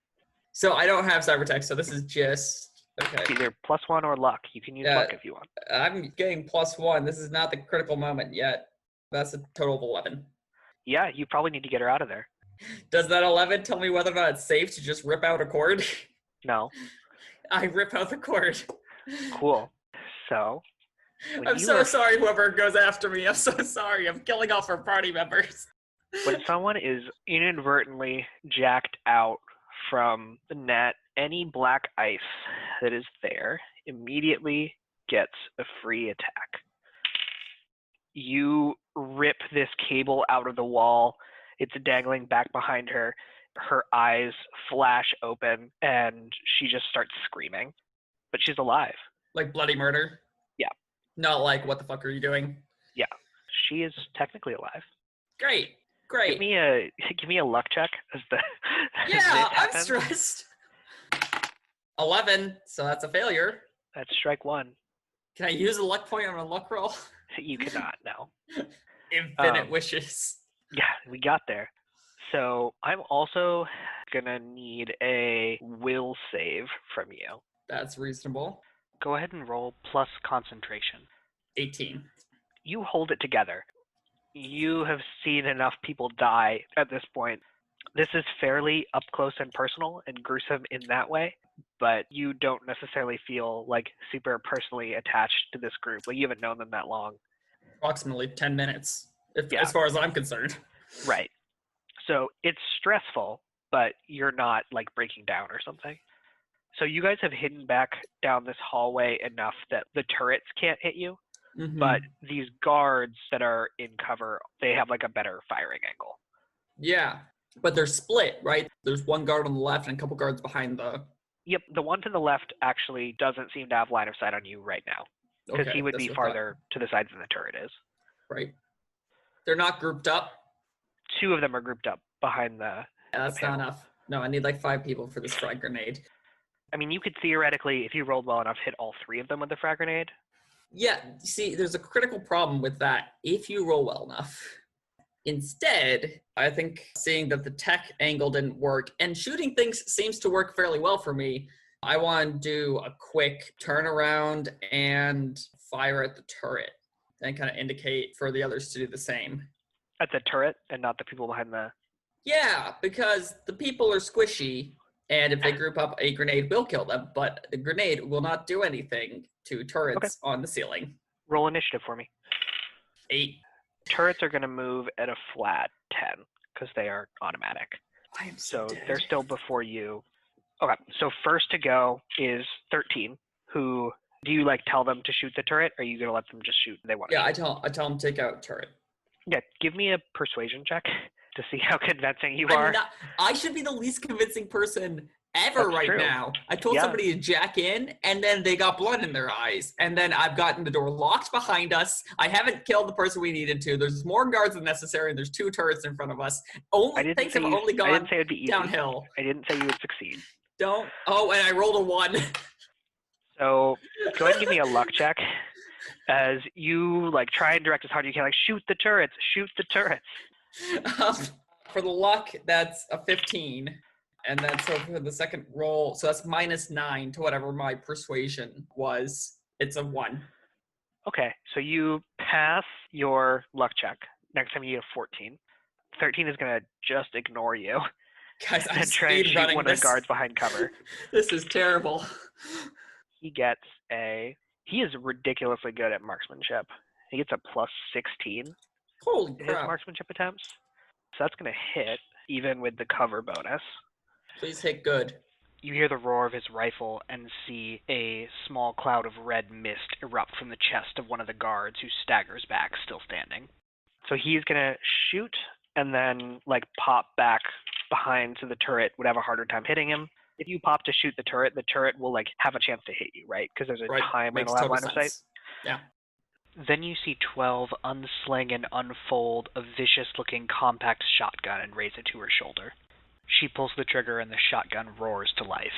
So I don't have cyber tech, so this is just... Okay. It's either +1 or luck. You can use luck if you want. I'm getting +1. This is not the critical moment yet. That's a total of 11. Yeah, you probably need to get her out of there. Does that 11 tell me whether or not it's safe to just rip out a cord? No. I rip out the cord. Cool. So... I'm so sorry, whoever goes after me. I'm so sorry. I'm killing off our party members. When someone is inadvertently jacked out from the net, any black ice that is there immediately gets a free attack. You rip this cable out of the wall. It's dangling back behind her. Her eyes flash open, and she just starts screaming. But she's alive. Like bloody murder? Yeah. Not like, what the fuck are you doing? Yeah. She is technically alive. Great. Give me a luck check as the yeah, I'm stressed. 11, so that's a failure. That's strike one. Can I use a luck point on a luck roll? You cannot, no. Infinite wishes. Yeah, we got there. So I'm also gonna need a will save from you. That's reasonable. Go ahead and roll plus concentration. 18. You hold it together. You have seen enough people die at this point. This is fairly up close and personal and gruesome in that way, but you don't necessarily feel like super personally attached to this group. Like you haven't known them that long. Approximately 10 minutes, as far as I'm concerned. Right. So it's stressful, but you're not like breaking down or something. So you guys have hidden back down this hallway enough that the turrets can't hit you, but these guards that are in cover, they have like a better firing angle. Yeah, but they're split, right? There's one guard on the left and a couple guards behind the... Yep, the one to the left actually doesn't seem to have line of sight on you right now, because he would be farther to the side than the turret is. Right. They're not grouped up? Two of them are grouped up behind the... Yeah, that's not enough. No, I need like 5 people for this frag grenade. I mean, you could theoretically, if you rolled well enough, hit all 3 of them with the frag grenade. Yeah, see, there's a critical problem with that if you roll well enough. Instead, I think seeing that the tech angle didn't work, and shooting things seems to work fairly well for me, I want to do a quick turnaround and fire at the turret, and kind of indicate for the others to do the same. At the turret and not the people behind the... Yeah, because the people are squishy, and if they group up, a grenade will kill them, but the grenade will not do anything to turrets on the ceiling. Roll initiative for me. 8. Turrets are going to move at a flat 10 because they are automatic. I am so dead. They're still before you. Okay, so first to go is 13, who, do you like tell them to shoot the turret, or are you going to let them just shoot? They want to shoot? I tell them to take out turret. Yeah, give me a persuasion check to see how convincing you are. I should be the least convincing person ever now. I told somebody to jack in, and then they got blood in their eyes. And then I've gotten the door locked behind us. I haven't killed the person we needed to. There's more guards than necessary, and there's 2 turrets in front of us. Things have only gone downhill. I didn't say you would succeed. And I rolled a 1. So go ahead and give me a luck check as you like try and direct as hard as you can. Like, shoot the turrets. For the luck, that's a 15. And then so for the second roll, so that's -9 to whatever my persuasion was. It's a 1. Okay, so you pass your luck check. Next time you get a 14. 13 is going to just ignore you. Guys, I'm and try and shoot one of the guards behind cover. This is terrible. He is ridiculously good at marksmanship. He gets a +16. Holy in his crap. marksmanship attempts. So that's going to hit, even with the cover bonus. Please hit good. You hear the roar of his rifle and see a small cloud of red mist erupt from the chest of one of the guards, who staggers back, still standing. So he's going to shoot and then pop back behind, so the turret would have a harder time hitting him. If you pop to shoot the turret will have a chance to hit you, right? Because there's a timer Makes and a total line of sight. sense. Yeah. Then you see 12 unsling and unfold a vicious-looking compact shotgun and raise it to her shoulder. She pulls the trigger and the shotgun roars to life.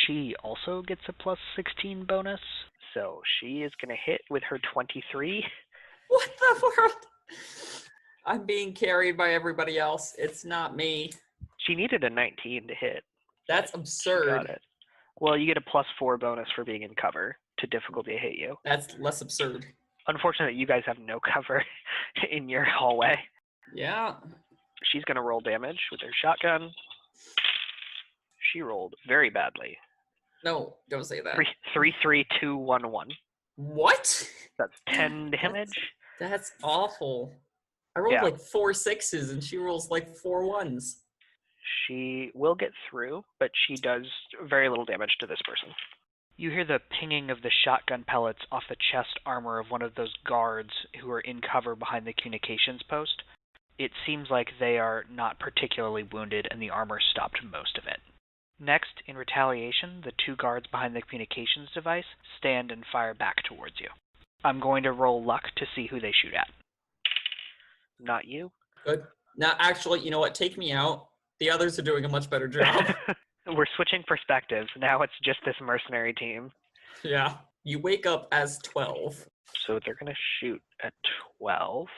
She also gets a plus 16 bonus, so she is going to hit with her 23. What the world? I'm being carried by everybody else. It's not me. She needed a 19 to hit. That's absurd. Got it. Well, you get a plus 4 bonus for being in cover to difficulty to hit you. That's less absurd. Unfortunately, you guys have no cover in your hallway. Yeah. She's going to roll damage with her shotgun. She rolled very badly. No, don't say that. 3, 3, 2, 1, 1. What? That's 10 damage. That's awful. I rolled 4 6s and she rolls 4 1s. She will get through, but she does very little damage to this person. You hear the pinging of the shotgun pellets off the chest armor of one of those guards who are in cover behind the communications post. It seems like they are not particularly wounded, and the armor stopped most of it. Next, in retaliation, the 2 guards behind the communications device stand and fire back towards you. I'm going to roll luck to see who they shoot at. Not you. Good. Now, actually, you know what? Take me out. The others are doing a much better job. We're switching perspectives. Now it's just this mercenary team. Yeah. You wake up as 12. So they're going to shoot at 12.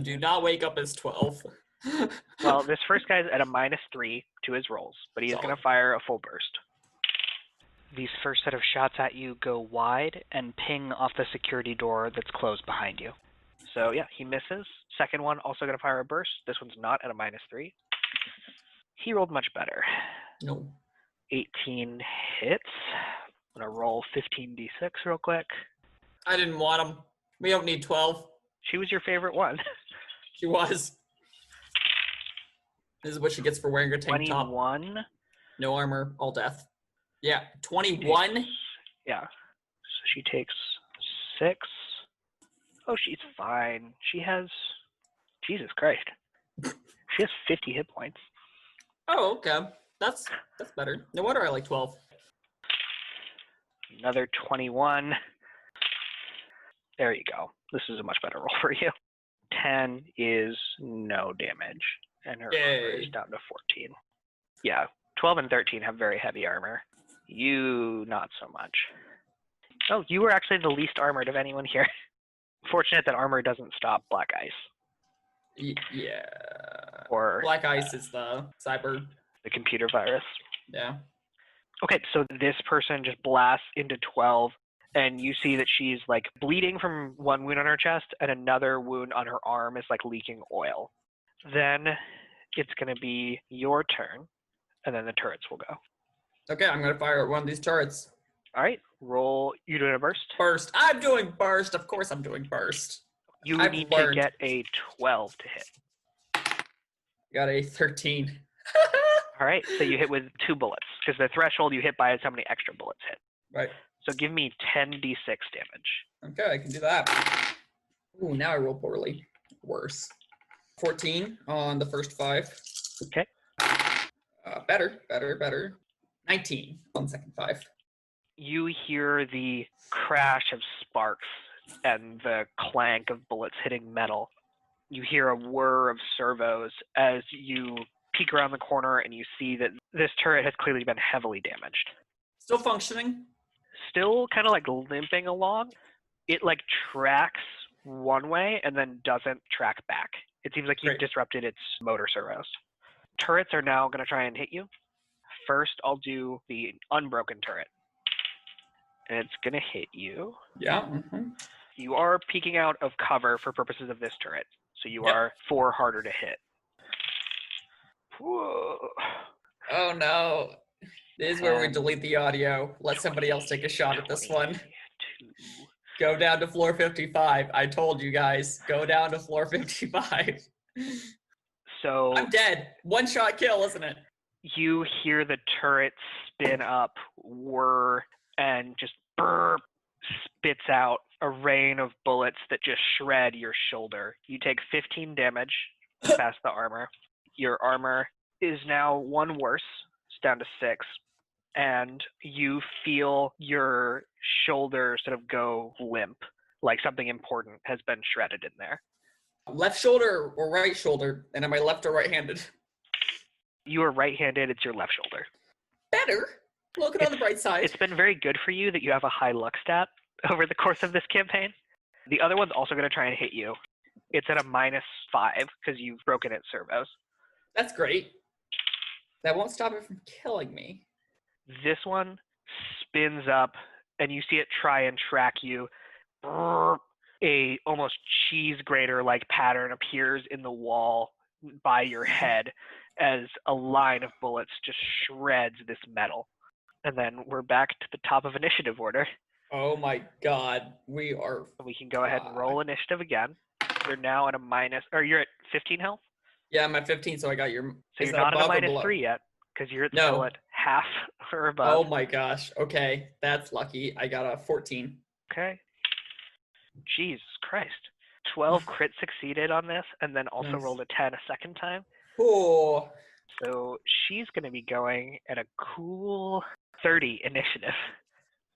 Do not wake up as 12. Well, this first guy's at a -3 to his rolls, but he is going to fire a full burst. These first set of shots at you go wide and ping off the security door that's closed behind you. So yeah, he misses. Second one also going to fire a burst. This one's not at a -3. He rolled much better. No. 18 hits. I'm going to roll 15d6 real quick. I didn't want him. We don't need 12. She was your favorite one. She was. This is what she gets for wearing a tank top. 21. No armor, all death. Yeah, 21. Yeah. So she takes 6. Oh, she's fine. She has... Jesus Christ. She has 50 hit points. Oh, okay. That's better. No wonder I like 12. Another 21. There you go. This is a much better roll for you. 10 is no damage, and her armor is down to 14. Yeah, 12 and 13 have very heavy armor. You, not so much. Oh, you were actually the least armored of anyone here. Fortunate that armor doesn't stop black ice. Yeah. Or black ice is the cyber. The computer virus. Yeah. Okay, so this person just blasts into 12, and you see that she's bleeding from one wound on her chest, and another wound on her arm is leaking oil. Then it's going to be your turn, and then the turrets will go. Okay, I'm going to fire at one of these turrets. All right, roll. You doing a burst? Burst. I'm doing burst. Of course I'm doing burst. You need to get a 12 to hit. Got a 13. All right, so you hit with 2 bullets, because the threshold you hit by is how many extra bullets hit. Right. So give me 10d6 damage. Okay, I can do that. Ooh, now I roll poorly. Worse. 14 on the first 5. Okay. Better. 19 on the second 5. You hear the crash of sparks and the clank of bullets hitting metal. You hear a whir of servos as you peek around the corner, and you see that this turret has clearly been heavily damaged. Still functioning? Still kind of limping along. It tracks one way and then doesn't track back. It seems like you've disrupted its motor servos. Turrets are now going to try and hit you. First, I'll do the unbroken turret. And it's going to hit you. Yeah. Mm-hmm. You are peeking out of cover for purposes of this turret. So you are 4 harder to hit. Whoa. Oh no. This is where we delete the audio. Let somebody else take a shot at this one. Go down to floor 55. I told you guys. Go down to floor 55. So I'm dead. 1 shot kill, isn't it? You hear the turret spin up, whir, and just burp, spits out a rain of bullets that just shred your shoulder. You take 15 damage past the armor. Your armor is now 1 worse. It's down to 6. And you feel your shoulder sort of go limp, like something important has been shredded in there. Left shoulder or right shoulder? And am I left or right-handed? You are right-handed, it's your left shoulder. Better. Looking on the bright side. It's been very good for you that you have a high luck stat over the course of this campaign. The other one's also going to try and hit you. It's at a -5 because you've broken its servos. That's great. That won't stop it from killing me. This one spins up, and you see it try and track you. A almost cheese grater-like pattern appears in the wall by your head as a line of bullets just shreds this metal. And then we're back to the top of initiative order. Oh my god, we are. We can go ahead and roll initiative again. You're now at a you're at 15 health? Yeah, I'm at 15, so I got your. So you're not at a -3 yet, because you're still at half or above. Oh my gosh, okay, that's lucky. I got a 14. Okay. Jesus Christ. 12 crit succeeded on this, and then also rolled a 10 a second time. Oh. So she's going to be going at a cool 30 initiative.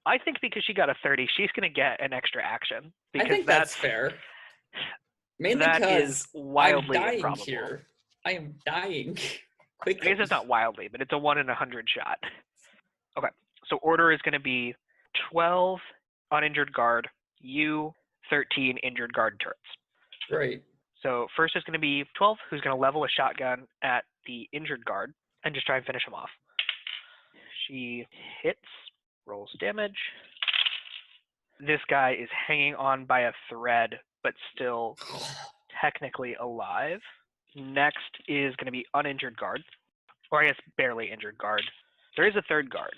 I think because she got a 30, she's going to get an extra action. Because I think that's fair. Mainly that because is wildly I'm dying improbable. Here. I am dying quickly. I guess it's not wildly, but it's a 1 in 100 shot. Okay, so order is going to be 12 uninjured guard, you 13 injured guard turrets. Great. So first is going to be 12, who's going to level a shotgun at the injured guard and just try and finish him off. She hits, rolls damage. This guy is hanging on by a thread, but still technically alive. Next is going to be uninjured guard, or I guess barely injured guard. There is a third guard.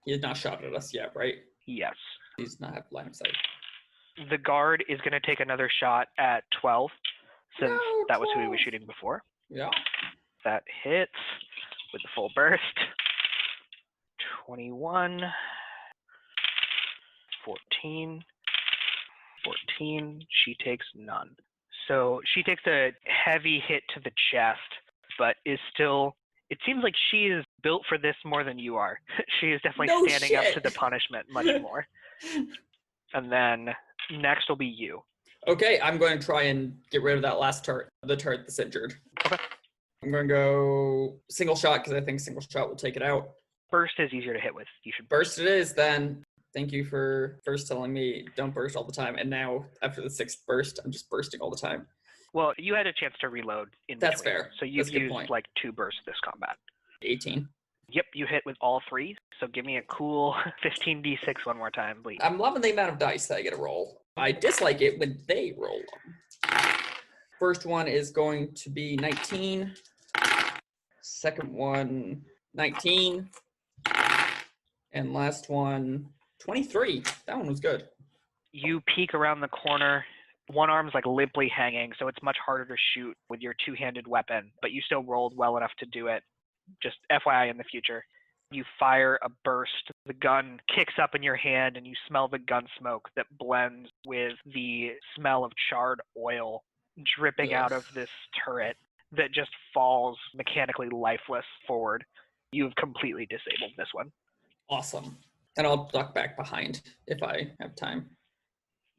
He has not shot at us yet, right? Yes. He does not have line of sight. The guard is going to take another shot at 12, since that was who he was shooting before. Yeah. That hits with the full burst. 21, 14, 14. She takes none. So she takes a heavy hit to the chest, but is still, it seems like she is built for this more than you are. She is definitely standing up to the punishment much more. And then next will be you. Okay, I'm going to try and get rid of that last turret, the turret that's injured. Okay. I'm going to go single shot because I think single shot will take it out. Burst is easier to hit with. You should burst it is then. Thank you for first telling me don't burst all the time. And now after the 6th burst, I'm just bursting all the time. Well, you had a chance to reload in between. That's fair. So you've used like 2 bursts this combat. 18. Yep, you hit with all 3. So give me a cool 15d6 one more time, please. I'm loving the amount of dice that I get to roll. I dislike it when they roll them. First one is going to be 19. Second one, 19. And last one, 23. That one was good. You peek around the corner. One arm's like limply hanging, so it's much harder to shoot with your two-handed weapon, but you still rolled well enough to do it. Just FYI in the future. You fire a burst. The gun kicks up in your hand, and you smell the gun smoke that blends with the smell of charred oil dripping out of this turret that just falls mechanically lifeless forward. You've completely disabled this one. Awesome. And I'll duck back behind if I have time.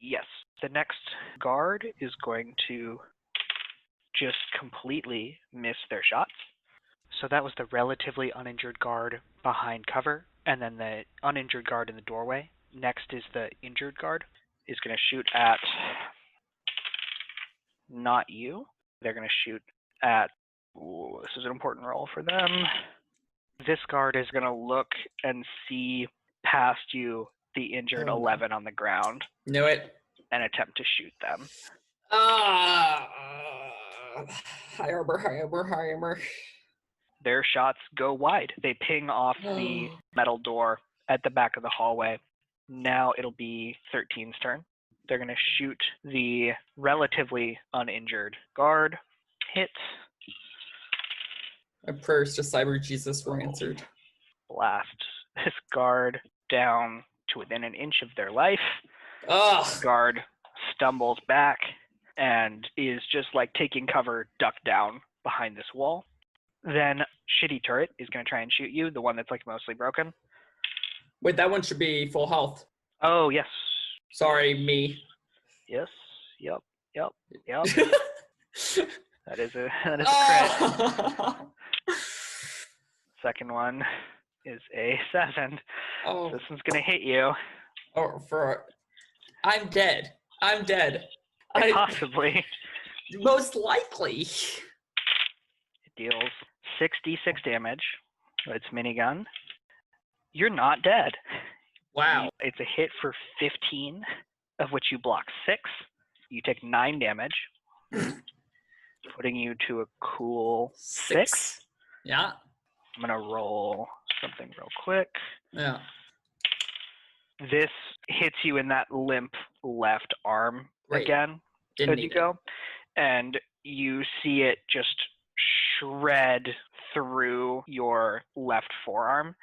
Yes. The next guard is going to just completely miss their shots. So that was the relatively uninjured guard behind cover, and then the uninjured guard in the doorway. Next is the injured guard. Is going to shoot at not you. They're going to shoot at, this is an important roll for them. This guard is going to look and see past you the injured 11 on the ground. Knew it. And attempt to shoot them. High armor, high armor, high armor. Their shots go wide. They ping off the metal door at the back of the hallway. Now it'll be 13's turn. They're going to shoot the relatively uninjured guard. Hit. My prayers to Cyber Jesus were answered. Blast this guard down to within an inch of their life. Ugh! Guard stumbles back and is just like taking cover, ducked down behind this wall. Then Shitty Turret is going to try and shoot you, the one that's like mostly broken. Wait, that one should be full health. Oh, yes. Sorry, me. Yes. Yep. That is a crit. Oh! Second one is a 7. Oh. So this one's going to hit you. Oh, I'm dead. Possibly. Most likely. It deals 66 damage with its minigun. You're not dead. Wow. It's a hit for 15, of which you block 6. You take 9 damage, putting you to a cool 6. Yeah. I'm going to roll something real quick. Yeah. This hits you in that limp left arm again. Didn't as you go, and you see it just shred through your left forearm,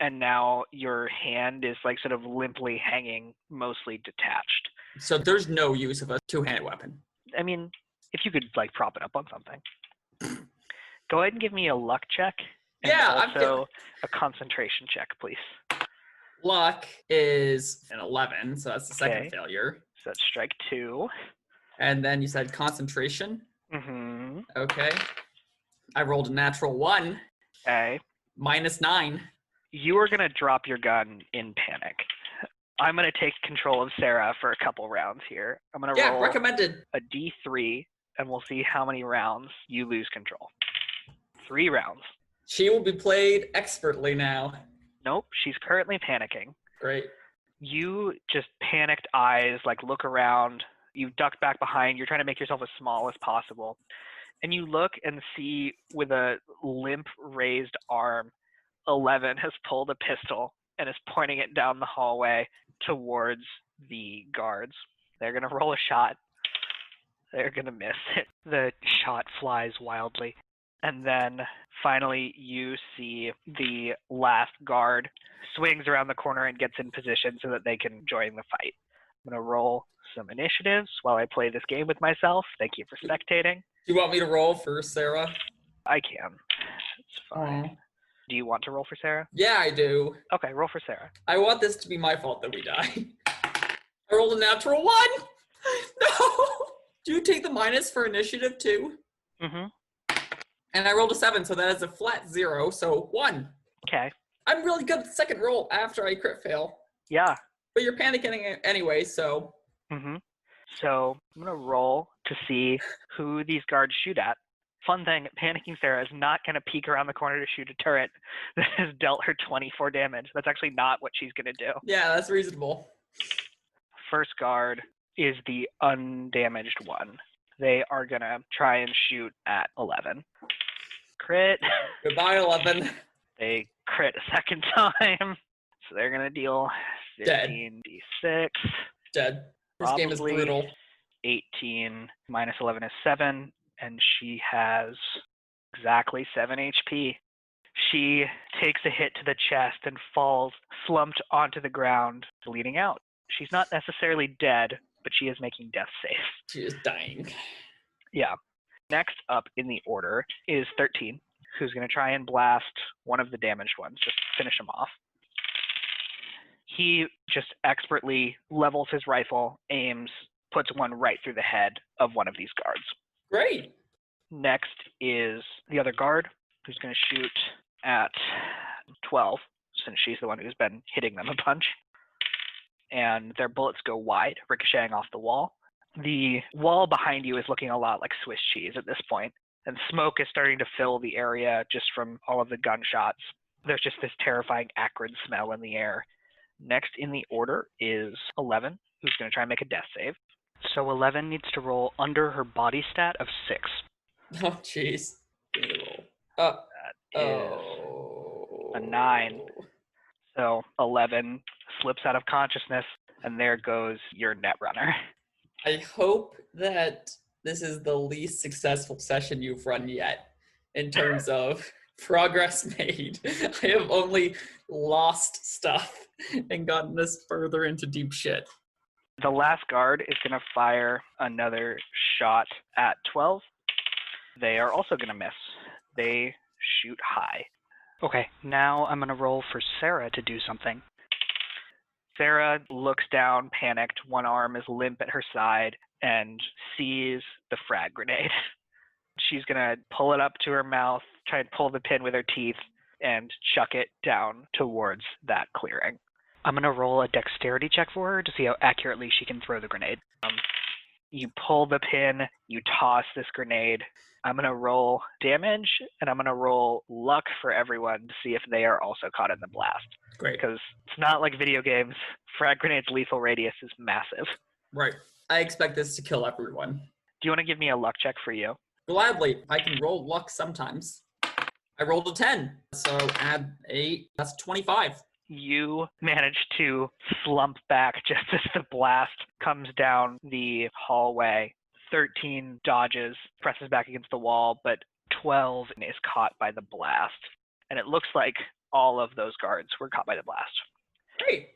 and now your hand is like sort of limply hanging, mostly detached. So there's no use of a two-handed weapon. I mean, if you could like prop it up on something. Go ahead and give me a luck check. And also a concentration check, please. Luck is an 11, so that's the second failure. So that's strike 2. And then you said concentration? Mm-hmm. Okay. I rolled a natural 1. Okay. -9. You are going to drop your gun in panic. I'm going to take control of Sarah for a couple rounds here. I'm going to roll recommended. a D3, and we'll see how many rounds you lose control. 3 rounds. She will be played expertly now. Nope, she's currently panicking. Great. You just panicked eyes, like look around. You duck back behind. You're trying to make yourself as small as possible. And you look and see with a limp raised arm, 11 has pulled a pistol and is pointing it down the hallway towards the guards. They're going to roll a shot. They're going to miss it. The shot flies wildly. And then finally you see the last guard swings around the corner and gets in position so that they can join the fight. I'm going to roll some initiatives while I play this game with myself. Thank you for spectating. Do you want me to roll for Sarah? I can. It's fine. Do you want to roll for Sarah? Yeah, I do. Okay, roll for Sarah. I want this to be my fault that we die. I rolled a natural 1! No! Do you take the minus for initiative too? Mm-hmm. And I rolled a 7, so that is a flat 0, so 1. Okay. I'm really good at the second roll after I crit fail. Yeah. But you're panicking anyway, so... Mm-hmm. So I'm going to roll to see who these guards shoot at. Fun thing, Panicking Sarah is not going to peek around the corner to shoot a turret that has dealt her 24 damage. That's actually not what she's going to do. Yeah, that's reasonable. First guard is the undamaged one. They are going to try and shoot at 11. Crit. Goodbye, 11. They crit a second time. So they're going to deal 15 d6. Dead. This game is brutal. 18 minus 11 is 7, and she has exactly 7 HP. She takes a hit to the chest and falls slumped onto the ground, bleeding out. She's not necessarily dead, but she is making death saves. She is dying. Yeah. Next up in the order is 13, who's going to try and blast one of the damaged ones, just finish him off. He just expertly levels his rifle, aims, puts one right through the head of one of these guards. Great. Next is the other guard, who's going to shoot at 12, since she's the one who's been hitting them a bunch. And their bullets go wide, ricocheting off the wall. The wall behind you is looking a lot like Swiss cheese at this point, and smoke is starting to fill the area just from all of the gunshots. There's just this terrifying acrid smell in the air. Next in the order is 11, who's going to try and make a death save. So 11 needs to roll under her body stat of 6. Oh, jeez. Give me a roll. That is a 9. So 11 slips out of consciousness, and there goes your netrunner. I hope that this is the least successful session you've run yet. in terms of progress made. I have only lost stuff and gotten us further into deep shit. The last guard is going to fire another shot at 12. They are also going to miss. They shoot high. Okay, now I'm going to roll for Sarah to do something. Sarah looks down, panicked. One arm is limp at her side and sees the frag grenade. She's going to pull it up to her mouth, try and pull the pin with her teeth, and chuck it down towards that clearing. I'm going to roll a dexterity check for her to see how accurately she can throw the grenade. You pull the pin, you toss this grenade. I'm going to roll damage, and I'm going to roll luck for everyone to see if they are also caught in the blast. Great. Because it's not like video games. Frag grenade's lethal radius is massive. Right. I expect this to kill everyone. Do you want to give me a luck check for you? Gladly. I can roll luck sometimes. I rolled a 10, so add 8. That's 25. You manage to slump back just as the blast comes down the hallway. 13 dodges, presses back against the wall, but 12 is caught by the blast. And it looks like all of those guards were caught by the blast. Great.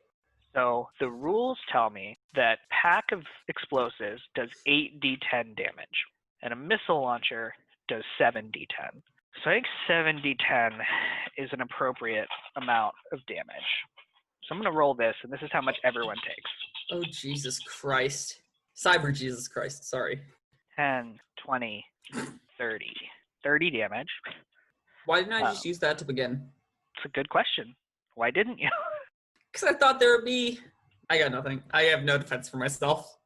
So the rules tell me that pack of explosives does 8d10 damage, and a missile launcher does 7d10. So I think 7d10 is an appropriate amount of damage. So I'm going to roll this, and this is how much everyone takes. Oh, Jesus Christ. Cyber Jesus Christ, sorry. 10, 20, 30. 30 damage. Why didn't I just use that to begin? It's a good question. Why didn't you? Because I thought there would be... I got nothing. I have no defense for myself.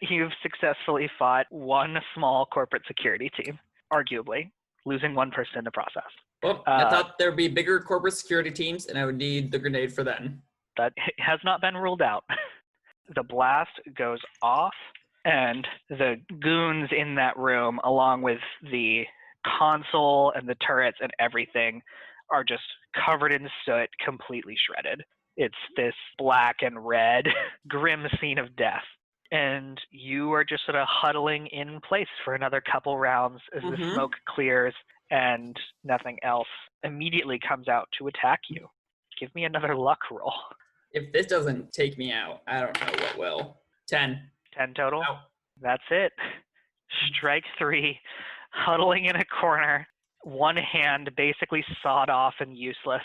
You've successfully fought one small corporate security team, arguably, losing one person in the process. Well, I thought there would be bigger corporate security teams, and I would need the grenade for then. That has not been ruled out. The blast goes off, and the goons in that room, along with the console and the turrets and everything, are just covered in soot, completely shredded. It's this black and red, grim scene of death. And you are just sort of huddling in place for another couple rounds as the smoke clears and nothing else immediately comes out to attack you. Give me another luck roll. If this doesn't take me out, I don't know what will. 10. 10 total? Ow. That's it. Strike 3, huddling in a corner, one hand basically sawed off and useless.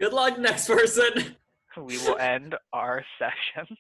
Good luck, next person. We will end our session.